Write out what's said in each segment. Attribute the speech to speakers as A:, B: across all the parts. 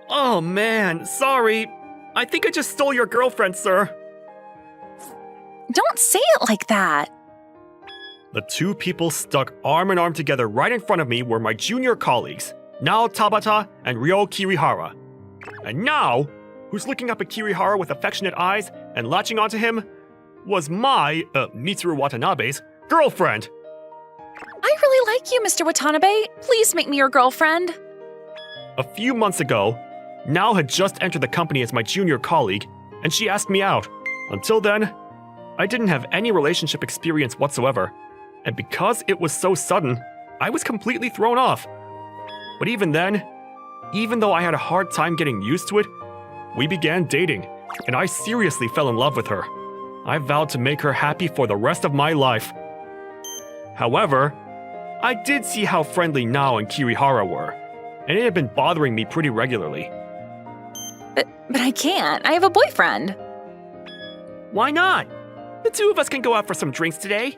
A: Oh man, sorry. I think I just stole your girlfriend, sir.
B: Don't say it like that.
A: The two people stuck arm in arm together right in front of me were my junior colleagues, Nao Tabata and Ryo Kirihara. And now, who's looking up at Kirihara with affectionate eyes and latching onto him, was my, Mitsuru Watanabe's, girlfriend.
B: I really like you, Mr. Watanabe. Please make me your girlfriend.
A: A few months ago, Nao had just entered the company as my junior colleague, and she asked me out. Until then, I didn't have any relationship experience whatsoever, and because it was so sudden, I was completely thrown off. But even then, even though I had a hard time getting used to it, we began dating, and I seriously fell in love with her. I vowed to make her happy for the rest of my life. However, I did see how friendly Nao and Kirihara were, and it had been bothering me pretty regularly.
B: But I can't. I have a boyfriend.
A: Why not? The two of us can go out for some drinks today.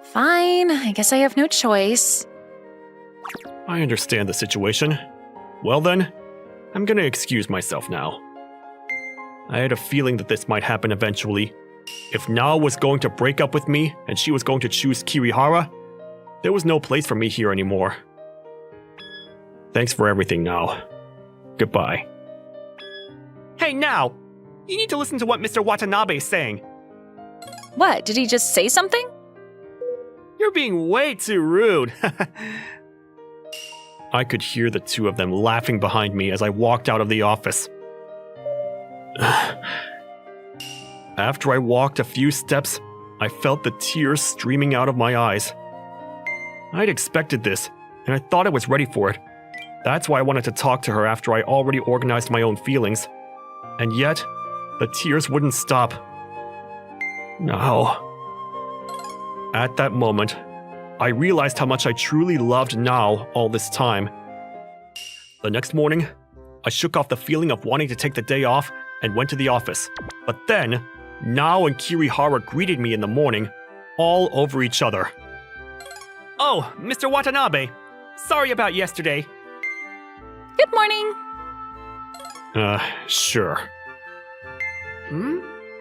B: Fine. I guess I have no choice.
A: I understand the situation. Well then, I'm gonna excuse myself now. I had a feeling that this might happen eventually. If Nao was going to break up with me and she was going to choose Kirihara, there was no place for me here anymore. Thanks for everything, Nao. Goodbye. Hey, Nao! You need to listen to what Mr. Watanabe is saying.
B: What? Did he just say something?
A: You're being way too rude. I could hear the two of them laughing behind me as I walked out of the office. After I walked a few steps, I felt the tears streaming out of my eyes. I'd expected this, and I thought I was ready for it. That's why I wanted to talk to her after I already organized my own feelings. And yet, the tears wouldn't stop. No. At that moment, I realized how much I truly loved Nao all this time. The next morning, I shook off the feeling of wanting to take the day off and went to the office. But then, Nao and Kirihara greeted me in the morning, all over each other. Oh, Mr. Watanabe. Sorry about yesterday.
B: Good morning.
A: Sure.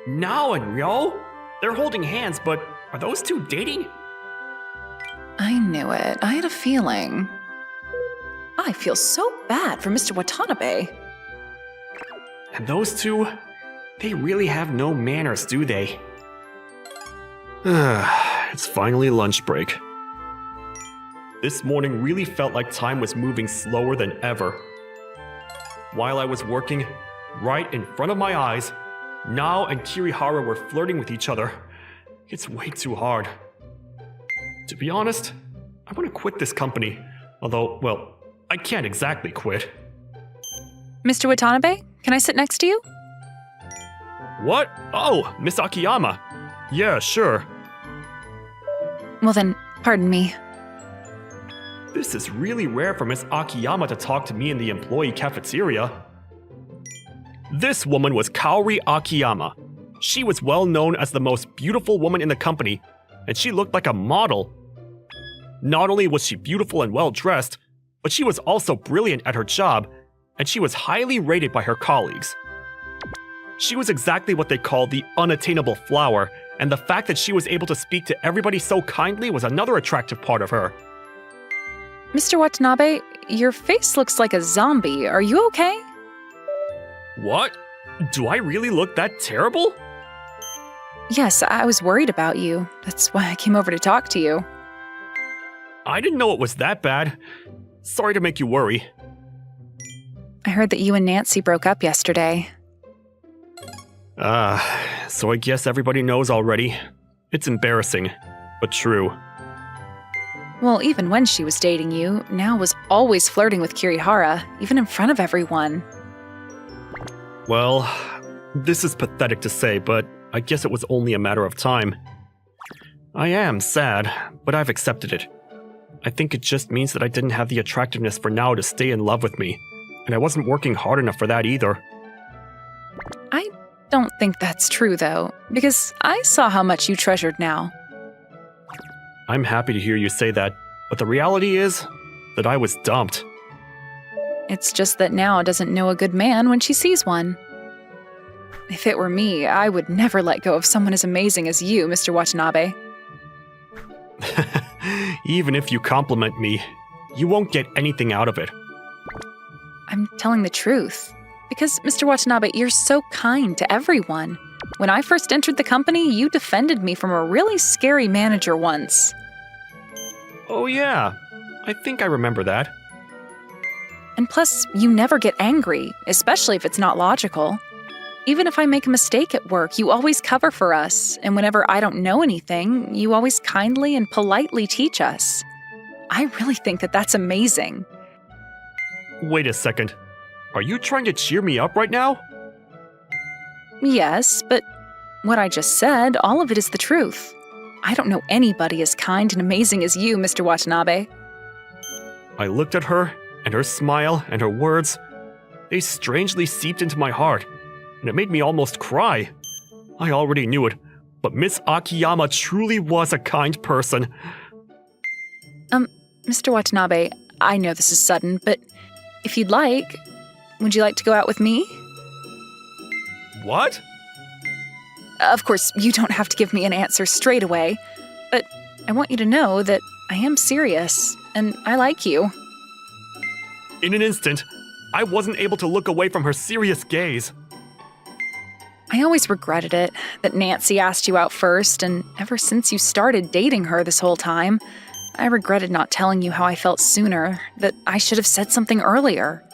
A: Nao and Ryo? They're holding hands, but are those two dating?
B: I knew it. I had a feeling. I feel so bad for Mr. Watanabe.
A: And those two, they really have no manners, do they? It's finally lunch break. This morning really felt like time was moving slower than ever. While I was working, right in front of my eyes, Nao and Kirihara were flirting with each other. It's way too hard. To be honest, I want to quit this company. Although, well, I can't exactly quit.
B: Mr. Watanabe, can I sit next to you?
A: What? Oh, Miss Akiyama. Yeah, sure.
B: Well then, pardon me.
A: This is really rare for Miss Akiyama to talk to me in the employee cafeteria. This woman was Kaori Akiyama. She was well known as the most beautiful woman in the company, and she looked like a model. Not only was she beautiful and well dressed, but she was also brilliant at her job, and she was highly rated by her colleagues. She was exactly what they call the unattainable flower, and the fact that she was able to speak to everybody so kindly was another attractive part of her.
B: Mr. Watanabe, your face looks like a zombie. Are you okay?
A: What? Do I really look that terrible?
B: Yes, I was worried about you. That's why I came over to talk to you.
A: I didn't know it was that bad. Sorry to make you worry.
B: I heard that you and Nancy broke up yesterday.
A: So I guess everybody knows already. It's embarrassing, but true.
B: Well, even when she was dating you, Nao was always flirting with Kirihara, even in front of everyone.
A: Well, this is pathetic to say, but I guess it was only a matter of time. I am sad, but I've accepted it. I think it just means that I didn't have the attractiveness for Nao to stay in love with me, and I wasn't working hard enough for that either.
B: I don't think that's true, though, because I saw how much you treasured Nao.
A: I'm happy to hear you say that, but the reality is that I was dumped.
B: It's just that Nao doesn't know a good man when she sees one. If it were me, I would never let go of someone as amazing as you, Mr. Watanabe.
A: Even if you compliment me, you won't get anything out of it.
B: I'm telling the truth. Because, Mr. Watanabe, you're so kind to everyone. When I first entered the company, you defended me from a really scary manager once.
A: Oh yeah, I think I remember that.
B: And plus, you never get angry, especially if it's not logical. Even if I make a mistake at work, you always cover for us, and whenever I don't know anything, you always kindly and politely teach us. I really think that that's amazing.
A: Wait a second. Are you trying to cheer me up right now?
B: Yes, but what I just said, all of it is the truth. I don't know anybody as kind and amazing as you, Mr. Watanabe.
A: I looked at her, and her smile and her words, they strangely seeped into my heart, and it made me almost cry. I already knew it, but Miss Akiyama truly was a kind person.
B: Mr. Watanabe, I know this is sudden, but if you'd like, would you like to go out with me?
A: What?
B: Of course, you don't have to give me an answer straight away, but I want you to know that I am serious, and I like you.
A: In an instant, I wasn't able to look away from her serious gaze.
B: I always regretted it, that Nancy asked you out first, and ever since you started dating her this whole time, I regretted not telling you how I felt sooner, that I should have said something earlier.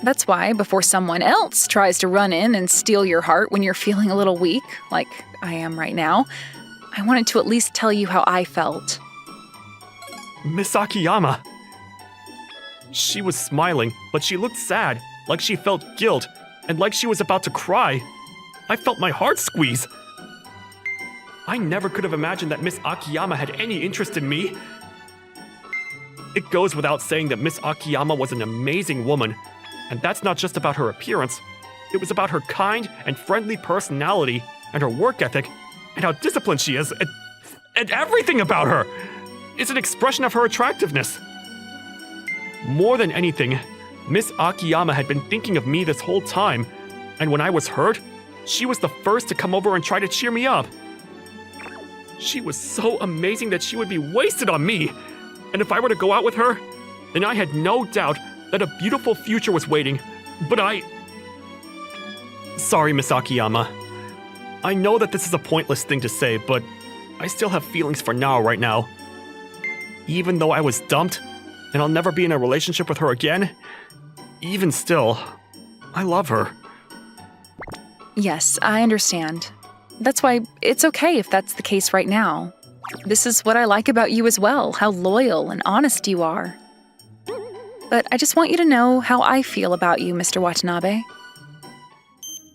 B: That's why, before someone else tries to run in and steal your heart when you're feeling a little weak, like I am right now, I wanted to at least tell you how I felt.
A: Miss Akiyama. She was smiling, but she looked sad, like she felt guilt, and like she was about to cry. I felt my heart squeeze. I never could have imagined that Miss Akiyama had any interest in me. It goes without saying that Miss Akiyama was an amazing woman, and that's not just about her appearance. It was about her kind and friendly personality, and her work ethic, and how disciplined she is, and everything about her is an expression of her attractiveness. More than anything, Miss Akiyama had been thinking of me this whole time, and when I was hurt, she was the first to come over and try to cheer me up. She was so amazing that she would be wasted on me, and if I were to go out with her, then I had no doubt that a beautiful future was waiting, but Sorry, Miss Akiyama. I know that this is a pointless thing to say, but I still have feelings for Nao right now. Even though I was dumped, and I'll never be in a relationship with her again, even still, I love her.
B: Yes, I understand. That's why it's okay if that's the case right now. This is what I like about you as well, how loyal and honest you are. But I just want you to know how I feel about you, Mr. Watanabe.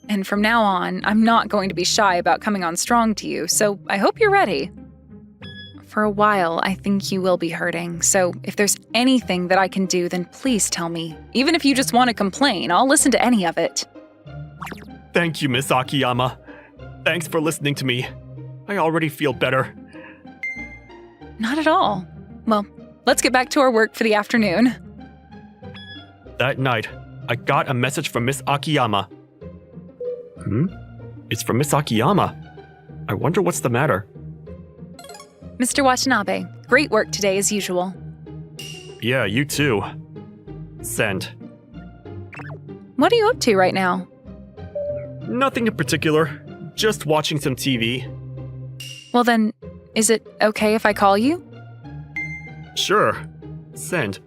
B: And from now on, I'm not going to be shy about coming on strong to you, so I hope you're ready. For a while, I think you will be hurting, so if there's anything that I can do, then please tell me. Even if you just want to complain, I'll listen to any of it.
A: Thank you, Miss Akiyama. Thanks for listening to me. I already feel better.
B: Not at all. Well, let's get back to our work for the afternoon.
A: That night, I got a message from Miss Akiyama. It's from Miss Akiyama. I wonder what's the matter.
B: Mr. Watanabe, great work today as usual.
A: Yeah, you too. Send.
B: What are you up to right now?
A: Nothing in particular. Just watching some TV.
B: Well then, is it okay if I call you?
A: Sure. Send.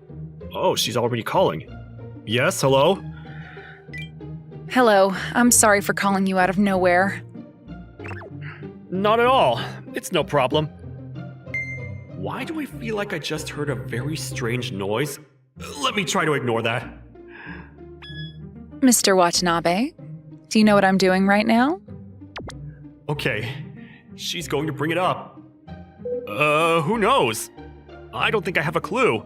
A: Oh, she's already calling. Yes, hello?
B: Hello, I'm sorry for calling you out of nowhere.
A: Not at all. It's no problem. Why do I feel like I just heard a very strange noise? Let me try to ignore that.
B: Mr. Watanabe, do you know what I'm doing right now?
A: Okay, she's going to bring it up. Who knows? I don't think I have a clue.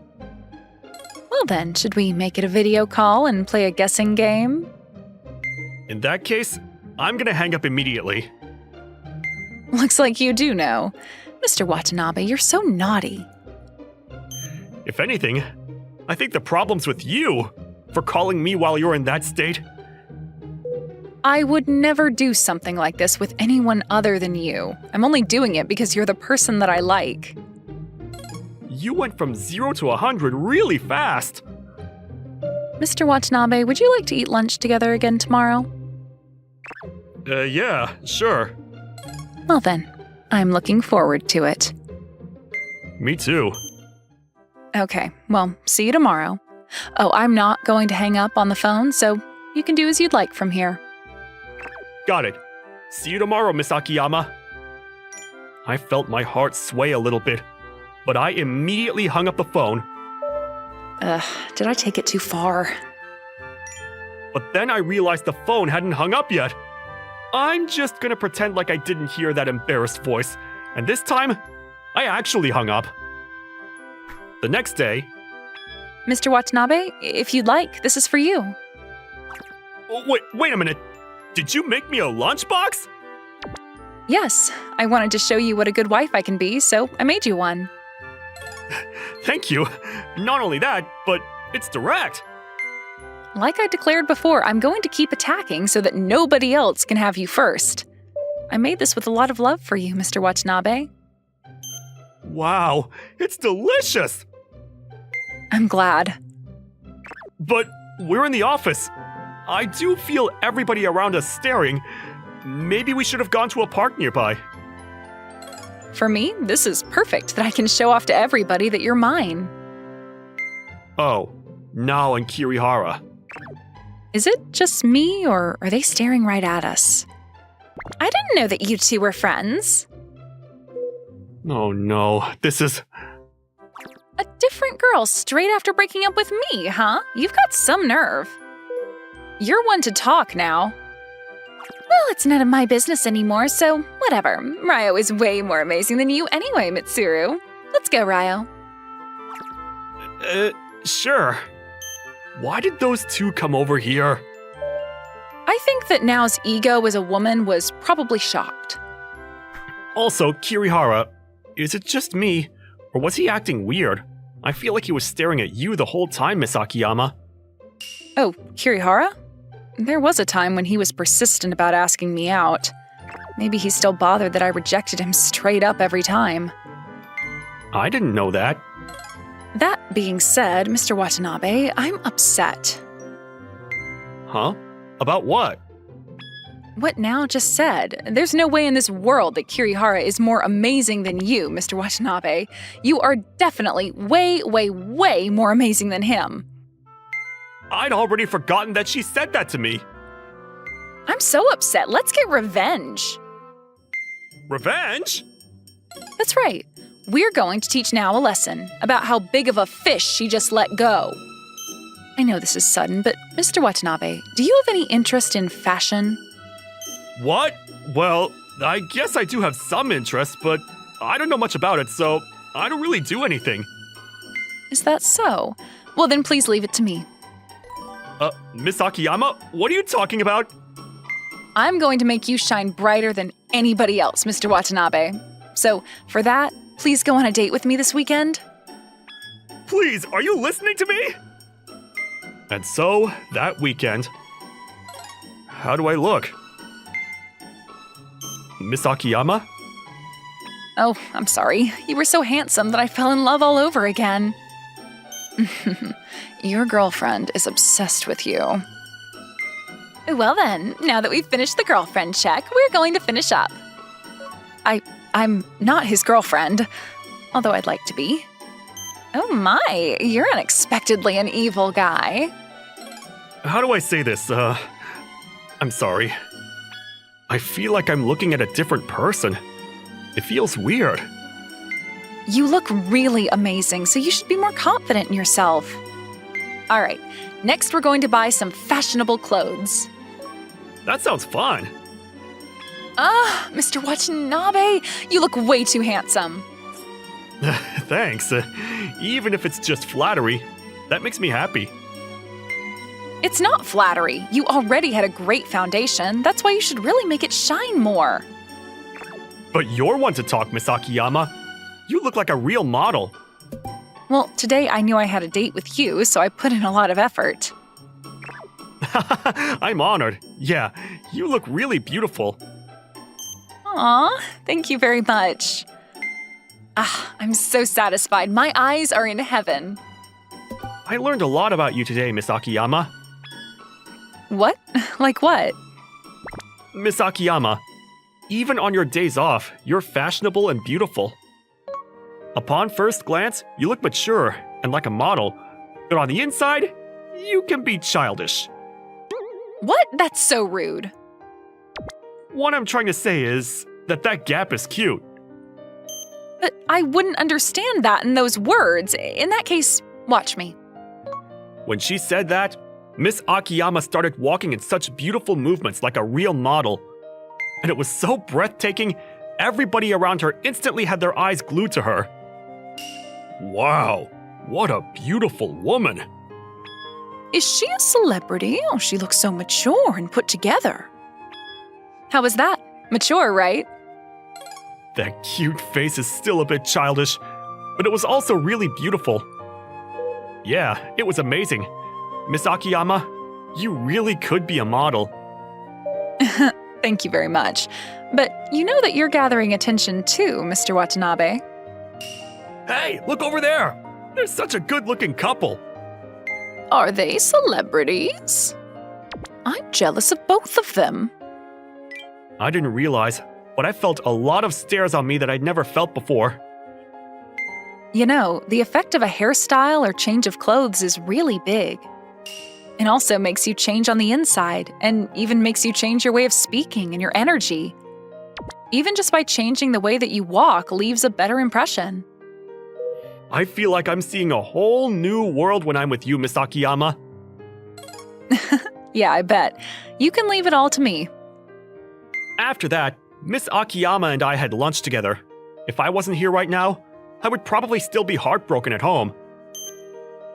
B: Well then, should we make it a video call and play a guessing game?
A: In that case, I'm gonna hang up immediately.
B: Looks like you do know. Mr. Watanabe, you're so naughty.
A: If anything, I think the problem's with you. for calling me while you're in that state?
B: I would never do something like this with anyone other than you. I'm only doing it because you're the person that I like.
A: You went from 0 to 100 really fast.
B: Mr. Watanabe, would you like to eat lunch together again tomorrow?
A: Yeah, sure.
B: Well then, I'm looking forward to it.
A: Me too.
B: Okay, well, see you tomorrow. Oh, I'm not going to hang up on the phone, so you can do as you'd like from here.
A: Got it. See you tomorrow, Miss Akiyama. I felt my heart sway a little bit, but I immediately hung up the phone.
B: Did I take it too far?
A: But then I realized the phone hadn't hung up yet. I'm just gonna pretend like I didn't hear that embarrassed voice, and this time, I actually hung up. The next day...
B: Mr. Watanabe, if you'd like, this is for you.
A: Oh, wait a minute. Did you make me a lunchbox?
B: Yes, I wanted to show you what a good wife I can be, so I made you one.
A: Thank you. Not only that, but it's direct.
B: Like I declared before, I'm going to keep attacking so that nobody else can have you first. I made this with a lot of love for you, Mr. Watanabe.
A: Wow, it's delicious!
B: I'm glad.
A: But we're in the office. I do feel everybody around us staring. Maybe we should have gone to a park nearby.
B: For me, this is perfect that I can show off to everybody that you're mine.
A: Oh, Nao and Kirihara.
B: Is it just me, or are they staring right at us? I didn't know that you two were friends.
A: Oh no, this is...
B: A different girl straight after breaking up with me, huh? You've got some nerve. You're one to talk now. Well, it's none of my business anymore, so whatever. Ryo is way more amazing than you anyway, Mitsuru. Let's go, Ryo.
A: Sure. Why did those two come over here?
B: I think that Nao's ego as a woman was probably shocked.
A: Also, Kirihara, is it just me, or was he acting weird? I feel like he was staring at you the whole time, Miss Akiyama.
B: Oh, Kirihara? There was a time when he was persistent about asking me out. Maybe he's still bothered that I rejected him straight up every time.
A: I didn't know that.
B: That being said, Mr. Watanabe, I'm upset.
A: Huh? About what?
B: What Nao just said. There's no way in this world that Kirihara is more amazing than you, Mr. Watanabe. You are definitely way, way, way more amazing than him.
A: I'd already forgotten that she said that to me.
B: I'm so upset. Let's get revenge.
A: Revenge?
B: That's right. We're going to teach Nao a lesson about how big of a fish she just let go. I know this is sudden, but Mr. Watanabe, do you have any interest in fashion?
A: What? Well, I guess I do have some interest, but I don't know much about it, so I don't really do anything.
B: Is that so? Well, then please leave it to me.
A: Miss Akiyama, what are you talking about?
B: I'm going to make you shine brighter than anybody else, Mr. Watanabe. So, for that, please go on a date with me this weekend.
A: Please, are you listening to me? And so, that weekend... How do I look? Miss Akiyama?
B: Oh, I'm sorry. You were so handsome that I fell in love all over again. Your girlfriend is obsessed with you. Well then, now that we've finished the girlfriend check, we're going to finish up. I'm not his girlfriend, although I'd like to be. Oh my, you're unexpectedly an evil guy.
A: How do I say this? I'm sorry. I feel like I'm looking at a different person. It feels weird.
B: You look really amazing, so you should be more confident in yourself. All right, next we're going to buy some fashionable clothes.
A: That sounds fun.
B: Mr. Watanabe, you look way too handsome.
A: Thanks. Even if it's just flattery, that makes me happy.
B: It's not flattery. You already had a great foundation. That's why you should really make it shine more.
A: But you're one to talk, Miss Akiyama. You look like a real model.
B: Well, today I knew I had a date with you, so I put in a lot of effort.
A: I'm honored. Yeah, you look really beautiful.
B: Aw, thank you very much. I'm so satisfied. My eyes are in heaven.
A: I learned a lot about you today, Miss Akiyama.
B: What? Like what?
A: Miss Akiyama, even on your days off, you're fashionable and beautiful. Upon first glance, you look mature and like a model, but on the inside, you can be childish.
B: What? That's so rude.
A: What I'm trying to say is that gap is cute.
B: But I wouldn't understand that in those words. In that case, watch me.
A: When she said that, Miss Akiyama started walking in such beautiful movements like a real model. And it was so breathtaking, everybody around her instantly had their eyes glued to her. Wow, what a beautiful woman.
B: Is she a celebrity? Oh, she looks so mature and put together. How was that? Mature, right?
A: That cute face is still a bit childish, but it was also really beautiful. Yeah, it was amazing. Miss Akiyama, you really could be a model.
B: Thank you very much. But you know that you're gathering attention too, Mr. Watanabe.
A: Hey, look over there! They're such a good-looking couple.
B: Are they celebrities? I'm jealous of both of them.
A: I didn't realize, but I felt a lot of stares on me that I'd never felt before.
B: You know, the effect of a hairstyle or change of clothes is really big. It also makes you change on the inside, and even makes you change your way of speaking and your energy. Even just by changing the way that you walk leaves a better impression.
A: I feel like I'm seeing a whole new world when I'm with you, Miss Akiyama.
B: Yeah, I bet. You can leave it all to me.
A: After that, Miss Akiyama and I had lunch together. If I wasn't here right now, I would probably still be heartbroken at home.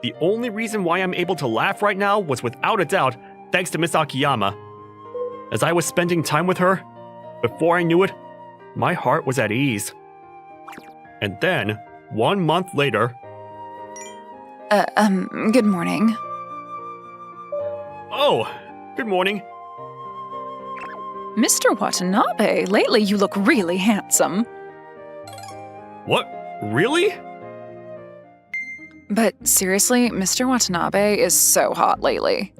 A: The only reason why I'm able to laugh right now was without a doubt thanks to Miss Akiyama. As I was spending time with her, before I knew it, my heart was at ease. And then, 1 month later...
B: Good morning.
A: Oh, good morning.
B: Mr. Watanabe, lately you look really handsome.
A: What? Really?
B: But seriously, Mr. Watanabe is so hot lately.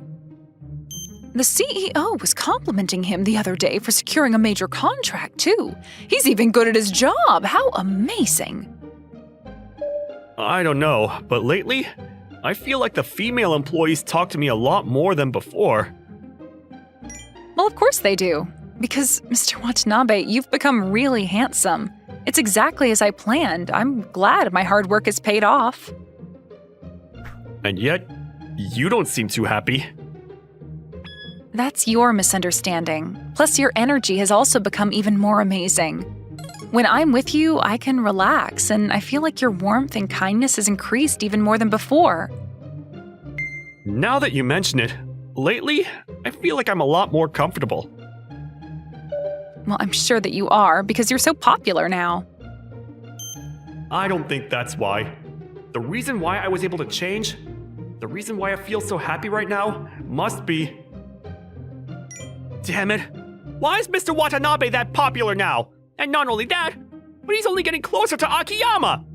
B: The CEO was complimenting him the other day for securing a major contract, too. He's even good at his job. How amazing.
A: I don't know, but lately, I feel like the female employees talk to me a lot more than before.
B: Well, of course they do. Because, Mr. Watanabe, you've become really handsome. It's exactly as I planned. I'm glad my hard work has paid off.
A: And yet, you don't seem too happy.
B: That's your misunderstanding. Plus, your energy has also become even more amazing. When I'm with you, I can relax, and I feel like your warmth and kindness has increased even more than before.
A: Now that you mention it, lately, I feel like I'm a lot more comfortable.
B: Well, I'm sure that you are, because you're so popular now.
A: I don't think that's why. The reason why I was able to change, the reason why I feel so happy right now, must be... Damn it! Why is Mr. Watanabe that popular now? And not only that, but he's only getting closer to Akiyama!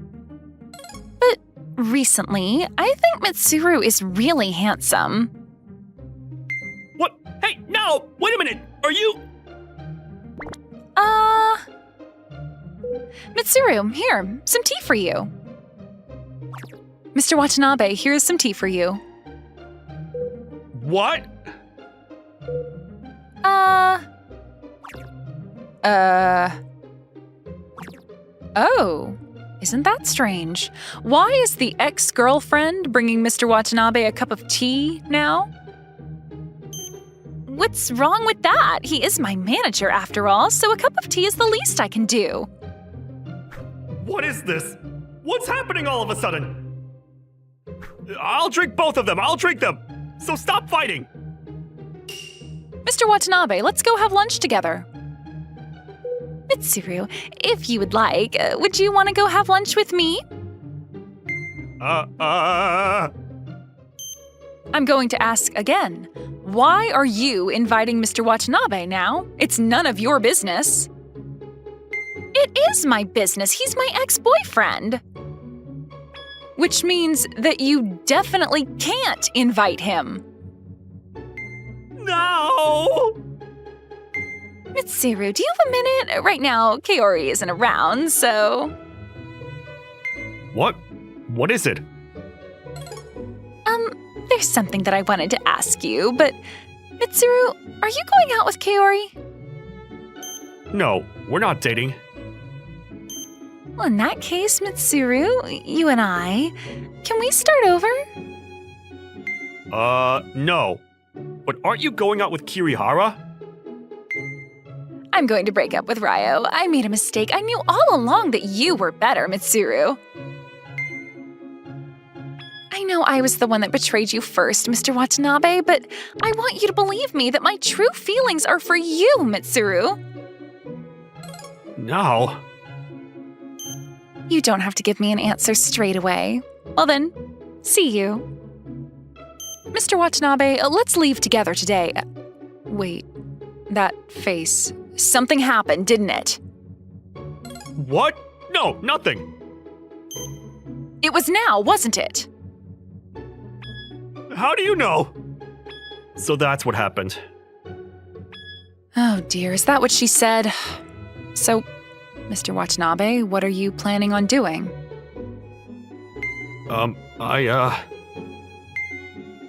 B: But recently, I think Mitsuru is really handsome.
A: What? Hey, no! Wait a minute! Are you...
B: Mitsuru, here, some tea for you. Mr. Watanabe, here's some tea for you.
A: What?
B: Oh, isn't that strange? Why is the ex-girlfriend bringing Mr. Watanabe a cup of tea now? What's wrong with that? He is my manager after all, so a cup of tea is the least I can do.
A: What is this? What's happening all of a sudden? I'll drink both of them, I'll drink them! So stop fighting!
B: Mr. Watanabe, let's go have lunch together. Mitsuru, if you would like, would you want to go have lunch with me? I'm going to ask again. Why are you inviting Mr. Watanabe now? It's none of your business. It is my business. He's my ex-boyfriend. Which means that you definitely can't invite him.
A: No!
B: Mitsuru, do you have a minute? Right now, Kaori isn't around, so…
A: What? What is it?
B: There's something that I wanted to ask you, but… Mitsuru, are you going out with Kaori?
A: No, we're not dating.
B: Well, in that case, Mitsuru, you and I, can we start over?
A: No. But aren't you going out with Kirihara?
B: I'm going to break up with Ryo. I made a mistake. I knew all along that you were better, Mitsuru. I know I was the one that betrayed you first, Mr. Watanabe, but I want you to believe me that my true feelings are for you, Mitsuru.
A: No.
B: You don't have to give me an answer straight away. Well then, see you. Mr. Watanabe, let's leave together today. Wait, that face. Something happened, didn't it?
A: What? No, nothing.
B: It was now, wasn't it?
A: How do you know? So that's what happened.
B: Oh dear, is that what she said? So, Mr. Watanabe, what are you planning on doing?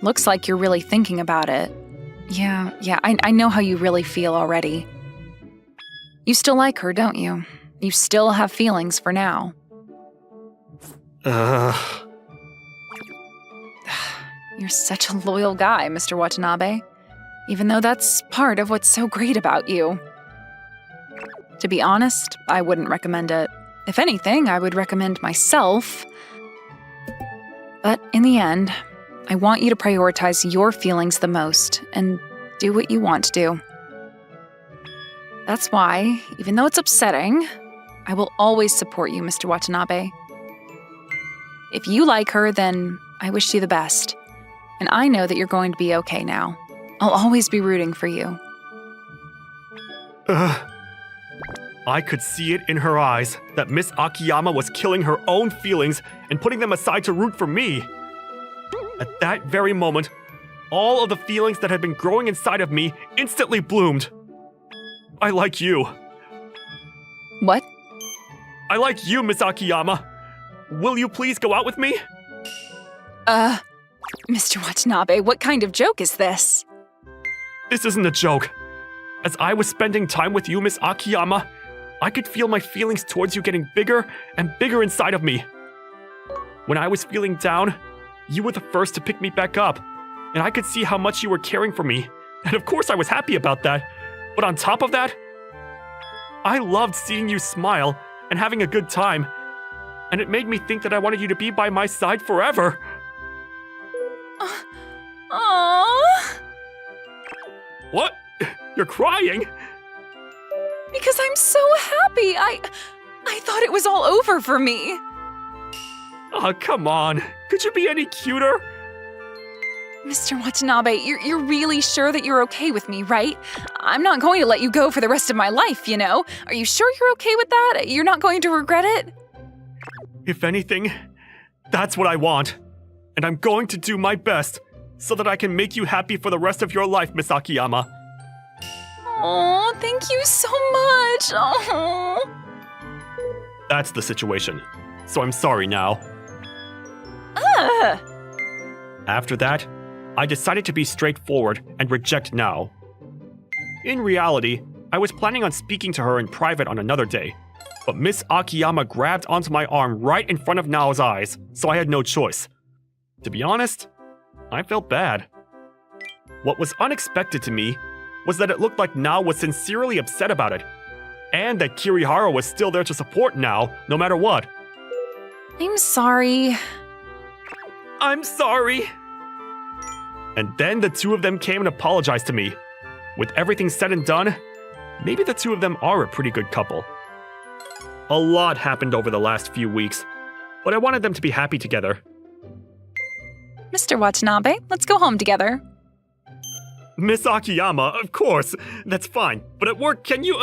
B: Looks like you're really thinking about it. Yeah, I know how you really feel already. You still like her, don't you? You still have feelings for now. You're such a loyal guy, Mr. Watanabe. Even though that's part of what's so great about you. To be honest, I wouldn't recommend it. If anything, I would recommend myself. But in the end, I want you to prioritize your feelings the most and do what you want to do. That's why, even though it's upsetting, I will always support you, Mr. Watanabe. If you like her, then I wish you the best. And I know that you're going to be okay now. I'll always be rooting for you.
A: I could see it in her eyes that Miss Akiyama was killing her own feelings and putting them aside to root for me. At that very moment, all of the feelings that had been growing inside of me instantly bloomed. I like you.
B: What?
A: I like you, Miss Akiyama. Will you please go out with me?
B: Mr. Watanabe, what kind of joke is this?
A: This isn't a joke. As I was spending time with you, Miss Akiyama, I could feel my feelings towards you getting bigger and bigger inside of me. When I was feeling down, you were the first to pick me back up, and I could see how much you were caring for me, and of course I was happy about that. But on top of that, I loved seeing you smile and having a good time, and it made me think that I wanted you to be by my side forever.
B: Aww.
A: What? You're crying?
B: Because I'm so happy. I thought it was all over for me.
A: Oh, come on. Could you be any cuter?
B: Mr. Watanabe, you're really sure that you're okay with me, right? I'm not going to let you go for the rest of my life, you know? Are you sure you're okay with that? You're not going to regret it?
A: If anything, that's what I want. And I'm going to do my best so that I can make you happy for the rest of your life, Miss Akiyama.
B: Oh, thank you so much. Oh.
A: That's the situation. So I'm sorry now. After that, I decided to be straightforward and reject Nao. In reality, I was planning on speaking to her in private on another day, but Miss Akiyama grabbed onto my arm right in front of Nao's eyes, so I had no choice. To be honest, I felt bad. What was unexpected to me was that it looked like Nao was sincerely upset about it, and that Kirihara was still there to support Nao, no matter what.
B: I'm sorry.
A: I'm sorry. And then the two of them came and apologized to me. With everything said and done, maybe the two of them are a pretty good couple. A lot happened over the last few weeks, but I wanted them to be happy together.
B: Mr. Watanabe, let's go home together.
A: Miss Akiyama, of course. That's fine. But at work, can you,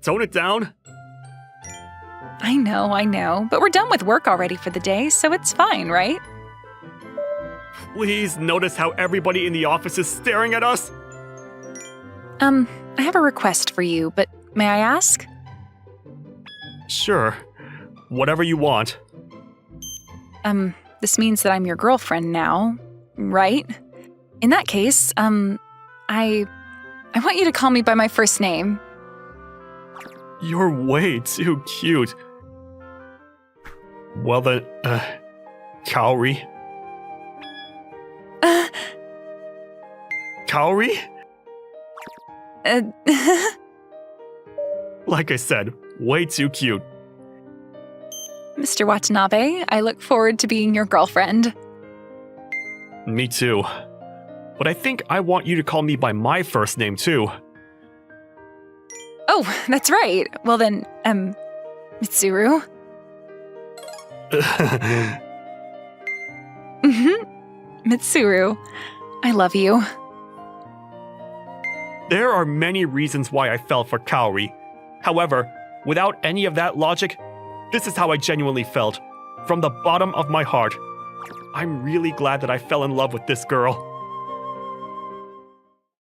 A: tone it down?
B: I know, but we're done with work already for the day, so it's fine, right?
A: Please notice how everybody in the office is staring at us.
B: I have a request for you, but may I ask?
A: Sure. Whatever you want.
B: This means that I'm your girlfriend now, right? In that case, I want you to call me by my first name.
A: You're way too cute. Well then, Kaori? Kaori? Like I said, way too cute.
B: Mr. Watanabe, I look forward to being your girlfriend.
A: Me too. But I think I want you to call me by my first name too.
B: Oh, that's right. Well then, Mitsuru? Mitsuru. I love you.
A: There are many reasons why I fell for Kaori. However, without any of that logic, this is how I genuinely felt, from the bottom of my heart. I'm really glad that I fell in love with this girl.